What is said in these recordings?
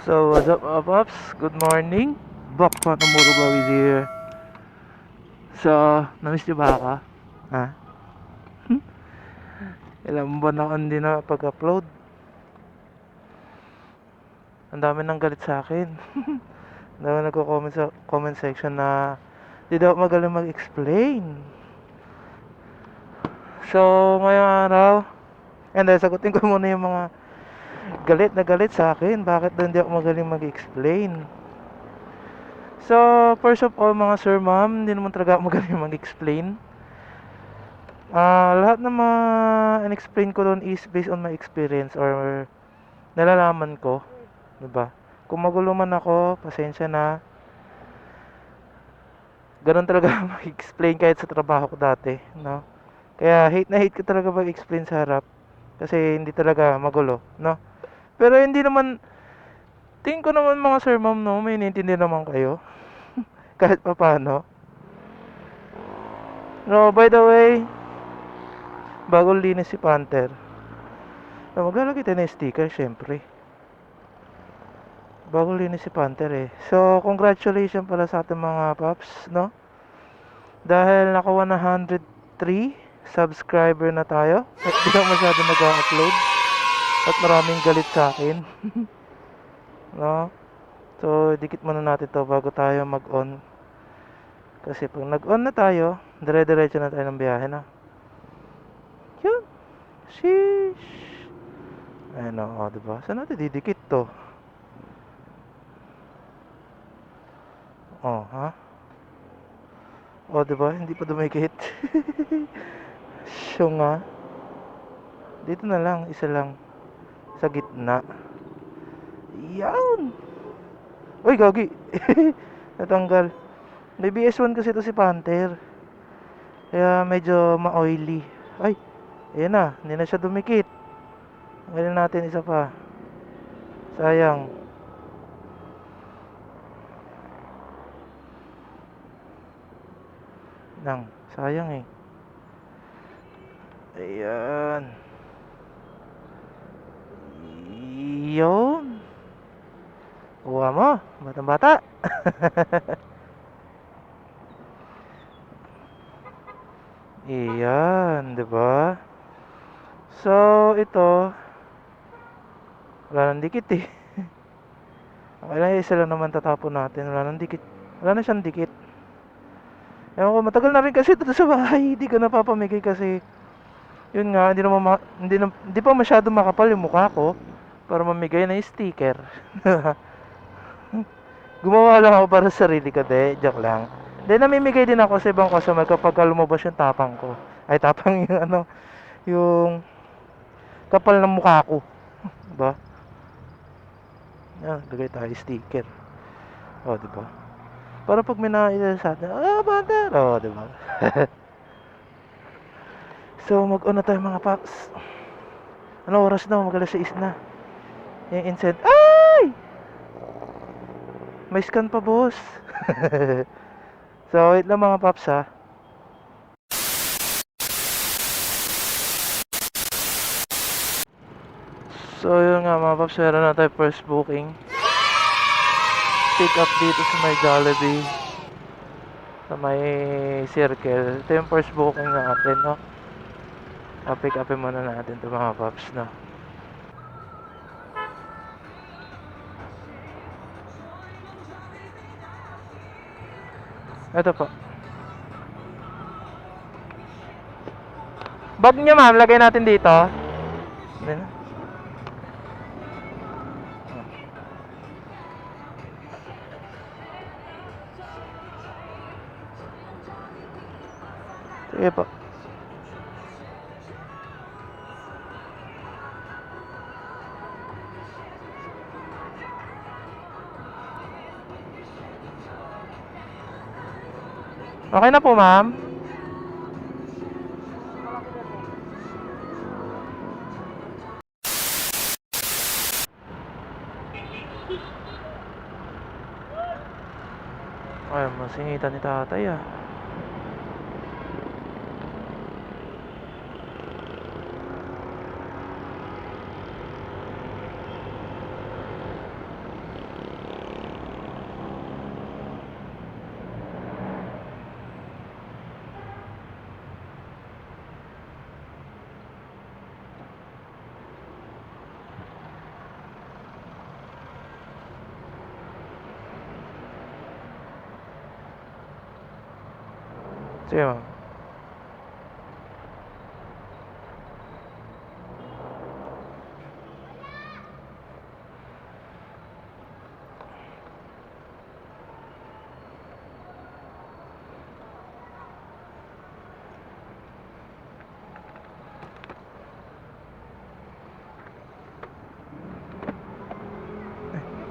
So, what's up, Pops? Good morning. Bak pa tomorrow ba with here? So, namiss niyo ba ako? Ha? Ilang buwan na hindi na pag-upload. Ang dami nang galit sa akin. Ang dami nagko-comment sa comment section na di daw ako magaling mag-explain. So, ngayong araw, and then sagutin ko muna yung mga galit sa akin. Bakit daw hindi ako magaling mag-explain? So, first of all, mga sir, ma'am, hindi naman talaga ako magaling mag-explain. Lahat ng mga in-explain ko doon is based on my experience or nalalaman ko, 'di ba? Kung magulo man ako, pasensya na. Ganun talaga mag-explain kahit sa trabaho ko dati, no? Kaya hate na hate ko talaga mag-explain sa harap kasi hindi talaga magulo, no? Pero hindi naman tingin ko naman mga sir ma'am, no, may nintindi naman kayo kahit papaano. No, by the way, bagong linis si Panther. So, maglalagay tayo ng sticker, syempre. Bagong linis si Panther eh. So, congratulations pala sa ating mga paps, no? Dahil naka 103 subscriber na tayo. At di ako masyado nag-upload. At maraming galit sa akin. No? So, dikit muna natin to bago tayo mag-on. Kasi pag nag-on na tayo, dire-diretso na tayo ng biyahe, no? Yun. Sheesh. Ayun o, diba? Saan natin didikit to? Oh, ha? O, diba? Hindi pa dumikit. Siyo nga. Dito na lang, isa lang. Sa gitna. Yan! Uy, gagi! Natanggal. May BS1 kasi to si Panther. Kaya medyo ma-oily. Ay, ayan na. Hindi na siya dumikit. Ngayon natin isa pa. Sayang. Sayang eh. Ayan. Yun. Kuha mo. Batang bata. Iyan, 'di ba? So, ito wala nang dikit eh. Okay lang, isa lang naman tatapon natin. Wala nang dikit. Wala na siyang dikit. Ewan ko, matagal na rin kasi dito sa bahay. Hindi ko napapamigay kasi yun nga, hindi pa masyado makapal yung mukha ko para mamigay na yung sticker. Gumawa lang ako para sa sarili ko, de. Joke lang. Then namimigay din ako sa ibang customer kapag lumabas yung tapang ko. Ay, tapang yung ano, yung kapal ng mukha ko. Diba? Yan, lagay tayo sticker. O, diba? Para pag may nakakita sa atin, bata! O, diba? So, mag-on na tayo mga paps. Ano oras na? Mag-alas 6 na. Yung incent. Ay! May scan pa, boss. So, wait lang mga paps ha. So, yun nga mga paps. Meron na tayo first booking. Pick up dito sa may Jollibee. Sa may circle. Ito yung first booking natin, no? Pick upin muna natin ito mga paps, no? Ito po. Bag niya ma'am, lagay natin dito. Ayan. Sige po. Okay na po ma'am. Ay, masingitan ni tatay ah. Sige ma'am.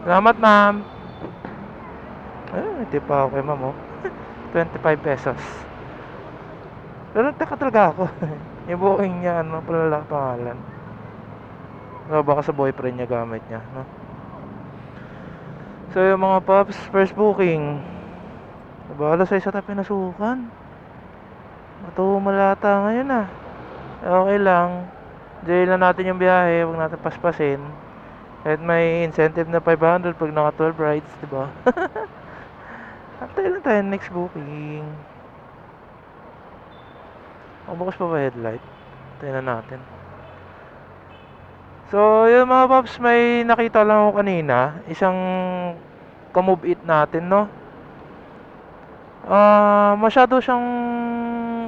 Salamat ma'am. Ay, tip pa ako kay ma'am oh. 25 pesos. Pero nagtaka talaga ako. Yung booking niya, ano, pala pangalan. No, baka sa boyfriend niya gamit niya, no? So, yung mga paps, first booking. Nabala sa isa tayo pinasukan. Matumalata ngayon ah. Okay lang. Enjoy lang natin yung biyahe, huwag natin paspasin. Kahit may incentive na 500 pag naka 12 rides, diba? Antay lang tayo next booking. Bukas pa ba headlight? Tayo na natin. So, yun mga paps, may nakita lang ako kanina. Isang ka-move it natin, no? Masyado siyang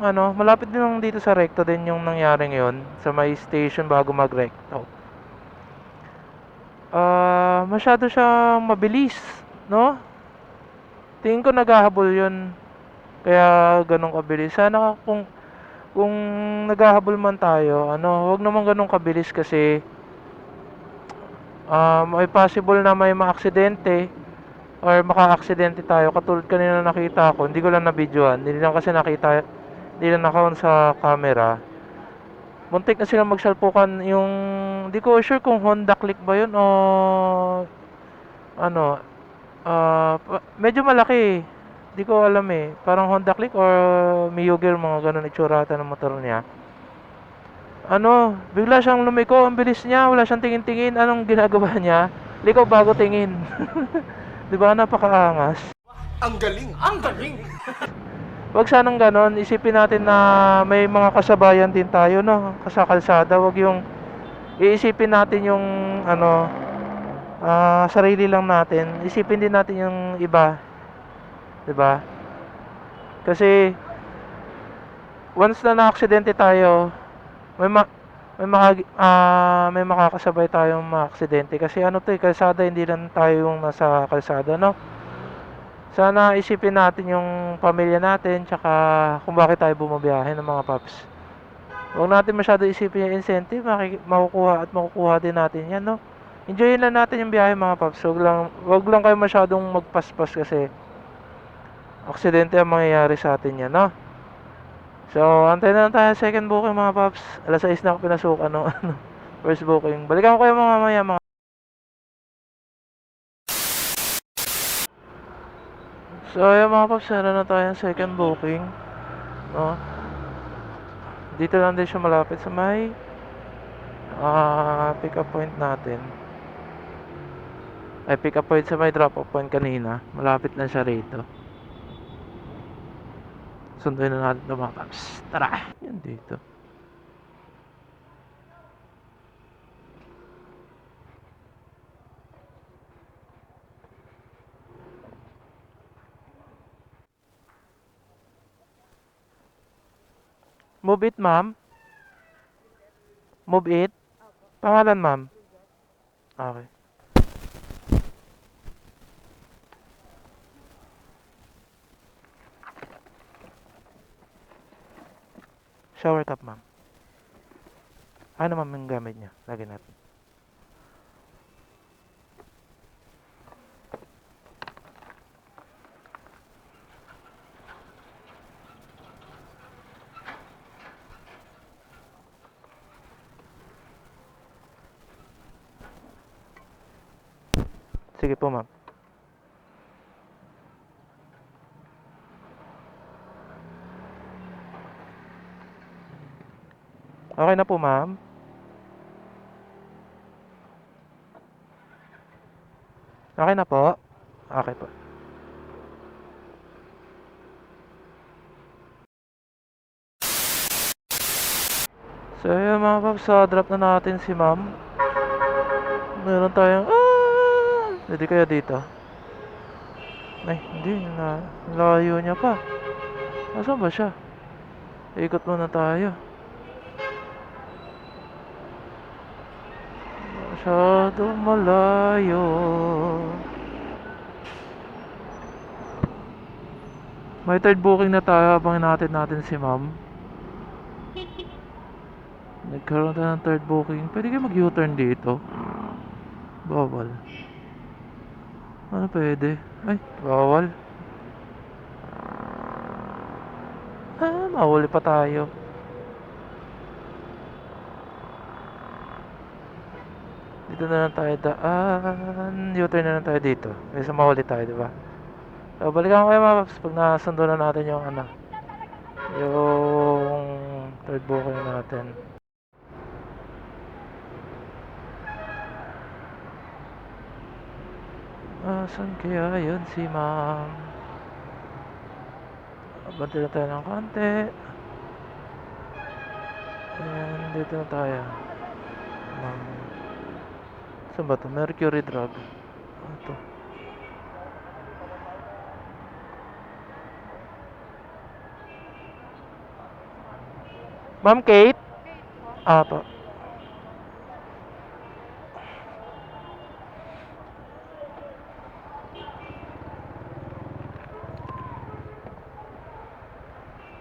ano, malapit din lang dito sa recto din yung nangyaring yon sa may station bago mag-recto. Masyado siyang mabilis, no? Tingin ko naghahabol yun. Kaya ganun kabilis. Sana kung naghahabol man tayo, ano, wag naman ganun kabilis kasi may possible na may maaksidente or maka-aksidente tayo. Katulad kanina nakita ko, hindi ko lang na-videoan. Hindi lang kasi nakita, hindi lang naka-on sa camera. Muntik na silang magsalpukan yung, hindi ko sure kung Honda Click ba yun o ano, medyo malaki. Hindi ko alam eh. Parang Honda Click or Miyuger, mga ganun itsura ata ng motor niya. Ano, bigla siyang lumiko, ang bilis niya, wala siyang tingin-tingin. Anong ginagawa niya? Liko bago tingin. 'Di ba napakaangas? Ang galing! Ang galing! Wag sanang ganon, isipin natin na may mga kasabayan din tayo, no? Sa kalsada, wag yung iisipin natin yung ano, sarili lang natin. Isipin din natin yung iba, 'di ba? Kasi once na na-aksidente tayo, may ma may makakasabay tayong maaksidente kasi ano 'to, kalsada, hindi lang tayo yung nasa kalsada, no? Sana isipin natin yung pamilya natin tsaka kung bakit tayo bumabiyahe ng mga paps. Huwag natin masyado isipin yung incentive, makukuha at makukuha din natin yan, no? Enjoyin lang natin yung biyahe mga paps. Wag lang kayo masyadong magpaspas kasi aksidente ang mangyayari sa atin yan, no? So, antay na lang tayo second booking mga paps. Alas 6 na ako pinasukan no, ano, first booking. Balikan ko kayo mamaya mga. So, ayun mga paps, meron na tayo second booking. No? Dito lang din siya malapit sa may pick up point natin. Ay, pick up point sa may drop off point kanina. Malapit lang siya rito. Sunduin na natin ito mga paps. Tara! Yan dito. Move it, ma'am. Move it. Pangalan, ma'am. Okay. Shower top, ma'am. Ano, ma'am, yung gamit niya? Lagyan natin. Sige po, ma'am. Okay na po, ma'am. Okay na po. Okay po. So, yun mga paps, drop na natin si ma'am. Meron tayong, hindi kaya dito. Ay, hindi, layo niya pa. Asan ba siya? Ikot muna tayo. Masyadong malayo. May third booking na tayo habang hinatid natin si ma'am. Nagkaroon tayo ng third booking. Pwede kayo mag-U-turn dito? Bawal. Ano pwede? Ay, bawal. Mahuli pa tayo. Dito na lang tayo daan. U-turn na lang tayo dito. Kaysa mahuli tayo, diba? So, balikan ko kayo mga paps pag nasundo na natin yung ano. Yung third booking natin. Asan kaya yun si ma'am? Abante na tayo ng konti. Ayan, dito na tayo. Ma'am. Saan ba to? Mercury Drug. Ano to? Ma'am Kate? To.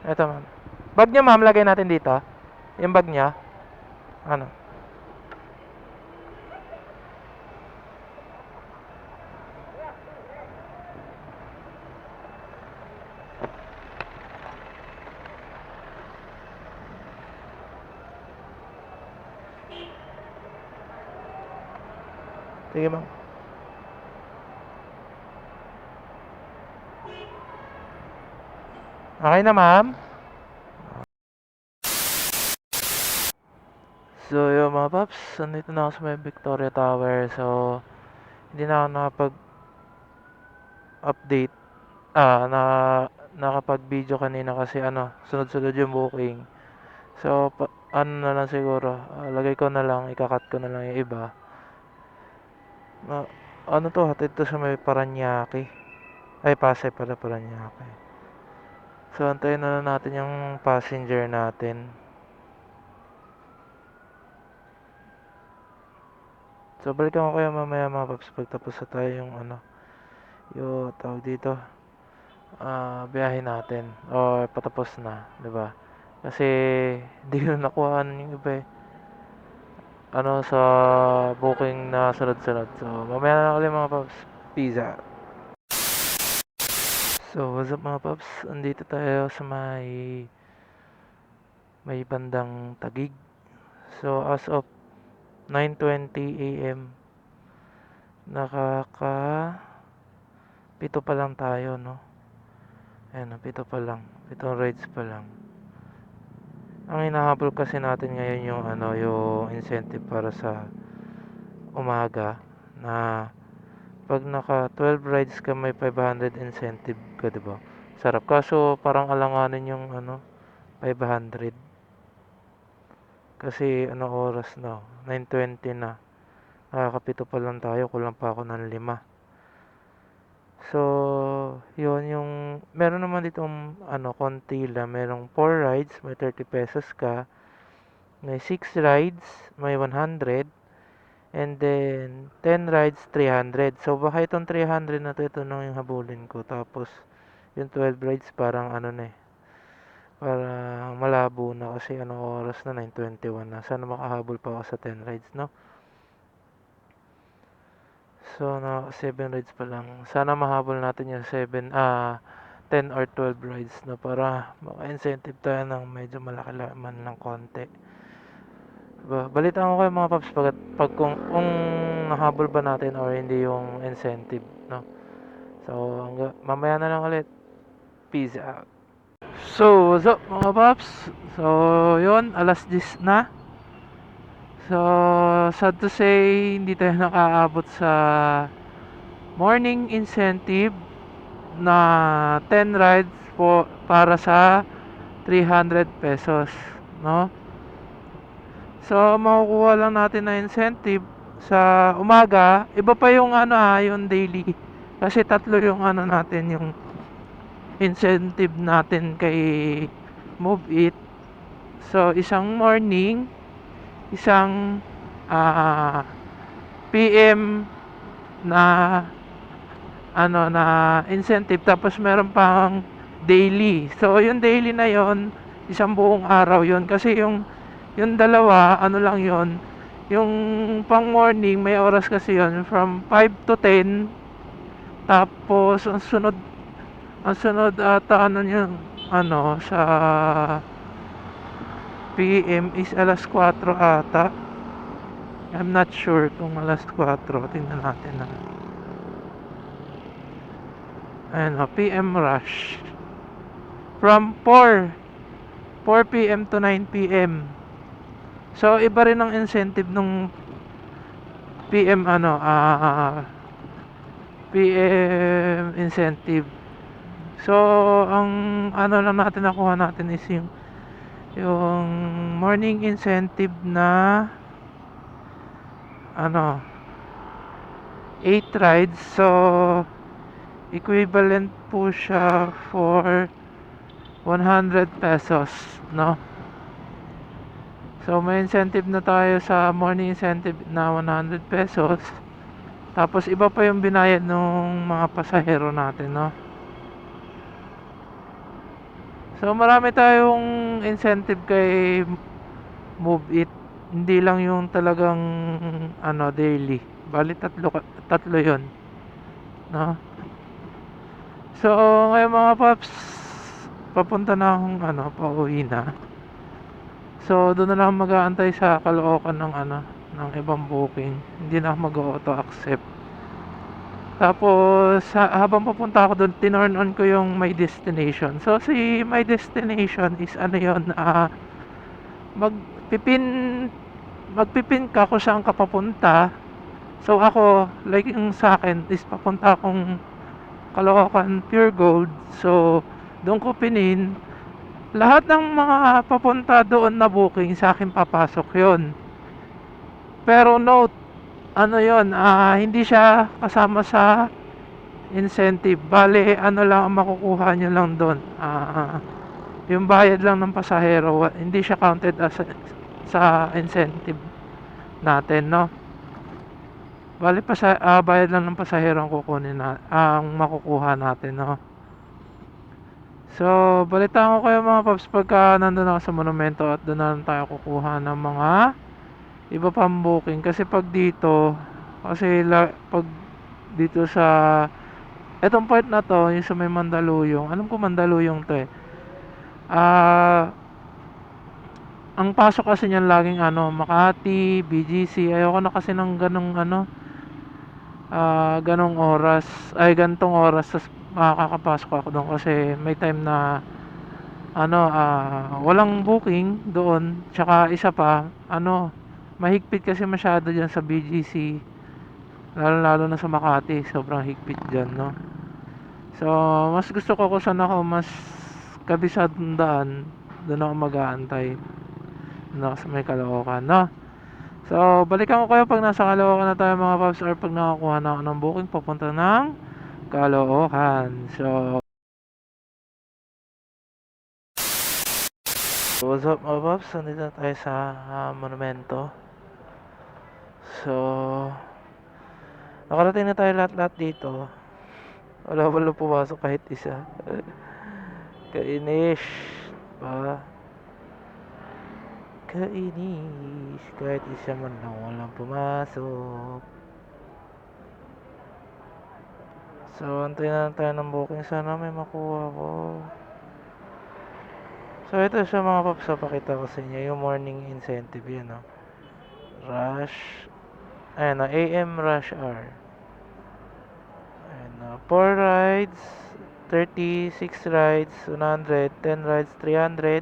Ito ma'am. Bag niya ma'am, lagay natin dito. Yung bag niya. Ano? Sige ma'am. Okay na ma'am? So yun mga paps, nandito na ako sa may Victoria Tower. So hindi na ako nakapag-update. Nakapag-video kanina kasi sunod-sunod yung booking. So ano na lang siguro, lagay ko na lang, ikakat ko na lang yung iba. Ano to, hatid to sa may Paranaque. Ay, Pasay pala, Paranaque. So antayin na lang natin yung passenger natin. So balikan ko kayo mamaya mga paps pag tapos na tayo yung yung tawag dito, biyahe natin o patapos na, 'di ba? Kasi hindi ko nakuha yung iba sa booking na sunod-sunod. So mamaya na lang ulit mga paps. Peace out. So what's up mga paps? Andito tayo sa may bandang Taguig. So as of 9:20 AM, pito pa lang tayo, no? Ayan, pito pa lang. Pitong rides pa lang. Ang hinahabol kasi natin ngayon yung yung incentive para sa umaga, na pag naka 12 rides ka may 500 incentive ka, 'di ba? Sarap, kaso parang alanganin yung 500. Kasi oras na? 9:20 na. Nakakapito pa lang tayo, kulang pa ako ng 5. So, yun yung meron naman ditong konti lang. Merong 4 rides, may 30 pesos ka. May 6 rides, may 100. And then 10 rides, 300. So, baka itong 300 na to, ito na yung habulin ko. Tapos, yung 12 rides parang parang malabo na kasi oras na, 9:21 na. Sana makahabol pa ako sa 10 rides, no? So, 7 rides pa lang. Sana mahabol natin yung 10 or 12 rides na para maka-incentive tayo ng medyo malaki man ng konti. Balitaan ko kayo mga paps pag kung nahabol ba natin or hindi yung incentive, no? So, mamaya na lang ulit. Peace out. So, what's up mga paps? So, yun, alas 10 na. So, sad to say, hindi tayo nakaabot sa morning incentive na 10 rides para sa 300 pesos, no? So, makukuha lang natin na incentive sa umaga. Iba pa yung yung daily. Kasi tatlo yung natin, yung incentive natin kay Move It. So, isang morning, isang PM na na incentive, tapos meron pang daily. So, yung daily na yon, isang buong araw yon, kasi yung dalawa, ano lang yon, yung pang morning may oras kasi yon from 5 to 10, tapos ang sunod ata sa PM is alas 4 ata. I'm not sure kung alas 4. Tingnan natin na. Ayan o, PM rush. From 4 PM to 9 PM. So, iba rin ang incentive nung PM PM incentive. So, ang lang natin nakuha natin is yung morning incentive na 8 rides. So, equivalent po siya for 100 pesos, no? So, may incentive na tayo sa morning incentive na 100 pesos. Tapos, iba pa yung binayad ng mga pasahero natin, no? So, marami tayong incentive kay Move It. Hindi lang yung talagang daily. Bali, tatlo yon, no? So, ngayon mga paps, papunta na akong pauwi na. So, doon na lang mag-aantay sa Caloocan ng ibang booking. Hindi na ako mag-auto accept. Tapos, habang papunta ako doon, tinorn on ko yung My Destination. So, si My Destination is yon, magpipin magpipin ka kung saan ka papunta. So, ako, like yung sa akin, is papunta akong Caloocan Pure Gold. So, doon ko pinin. Lahat ng mga papunta doon na booking, sa akin papasok yon. Pero note, yon, hindi siya kasama sa incentive. Bale, lang ang makukuha nyo lang doon, yung bayad lang ng pasahero. Hindi siya counted as sa incentive natin, no? Bale, bayad lang ng pasahero ang kukunin ang makukuha natin, no? So, balitaan ko kayo mga paps pagka nandun ako sa monumento, at doon na lang tayo kukuha ng mga iba pang booking. Kasi pag dito sa etong part na to, yung sa may Mandaluyong, alam ko Mandaluyong to eh, ang pasok kasi niyan laging Makati, BGC. Ayoko na kasi ng ganong oras, ay gantong oras, tas makakapasok ako doon kasi may time na walang booking doon. Tsaka isa pa, mahigpit kasi masyado dyan sa BGC, lalo na sa Makati, sobrang higpit dyan, no? So, mas gusto ko kung saan ako mas kabisadong daan, doon ako mag-aantay, sa may Caloocan, no? So, balikan ko kayo pag nasa Caloocan na tayo mga paps, or pag nakakuha na ako ng booking papunta ng Caloocan. So, what's up mga paps? Nandito na tayo sa monumento. So, nakarating na tayo lahat-lahat dito. Wala pumasok kahit isa. Kainis pa. Kainis. Kahit isa man lang walang pumasok. So, antayin na lang tayo ng booking. Sana may makuha ko. So, ito siya mga paps. Pakita ko sa inyo yung morning incentive. Yan, no? Rush. Ayan, AM rush hour. Ayan, 4 rides, 36 rides, 100, 10 rides, 300,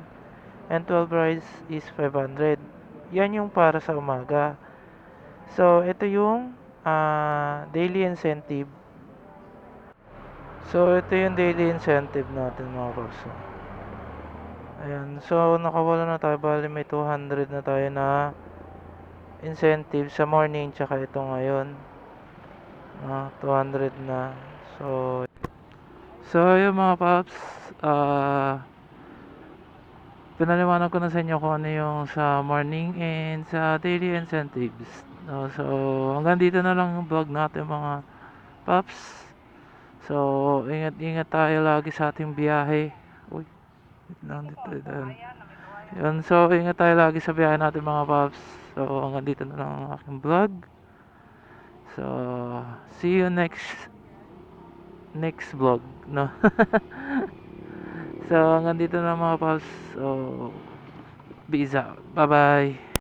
and 12 rides is 500. Yan yung para sa umaga. So, ito yung daily incentive. So, ito yung daily incentive natin mga paps. Ayan, so nakawala na tayo. Bali may 200 na tayo na incentive sa morning, tsaka ito ngayon. 200 na. So, ayun mga paps, pinaliwanag ko na sa inyo kung ano yung sa morning and sa daily incentives. No? So, hanggang dito na lang yung vlog natin mga paps. So, ingat-ingat tayo lagi sa ating biyahe. Uy, wait lang dito. Yun, so ingat tayo lagi sa biyahe natin mga paps. So, hanggang dito na lang ang aking vlog. So, see you next vlog, no? So, hanggang dito na mga paps. So, peace out. Bye-bye.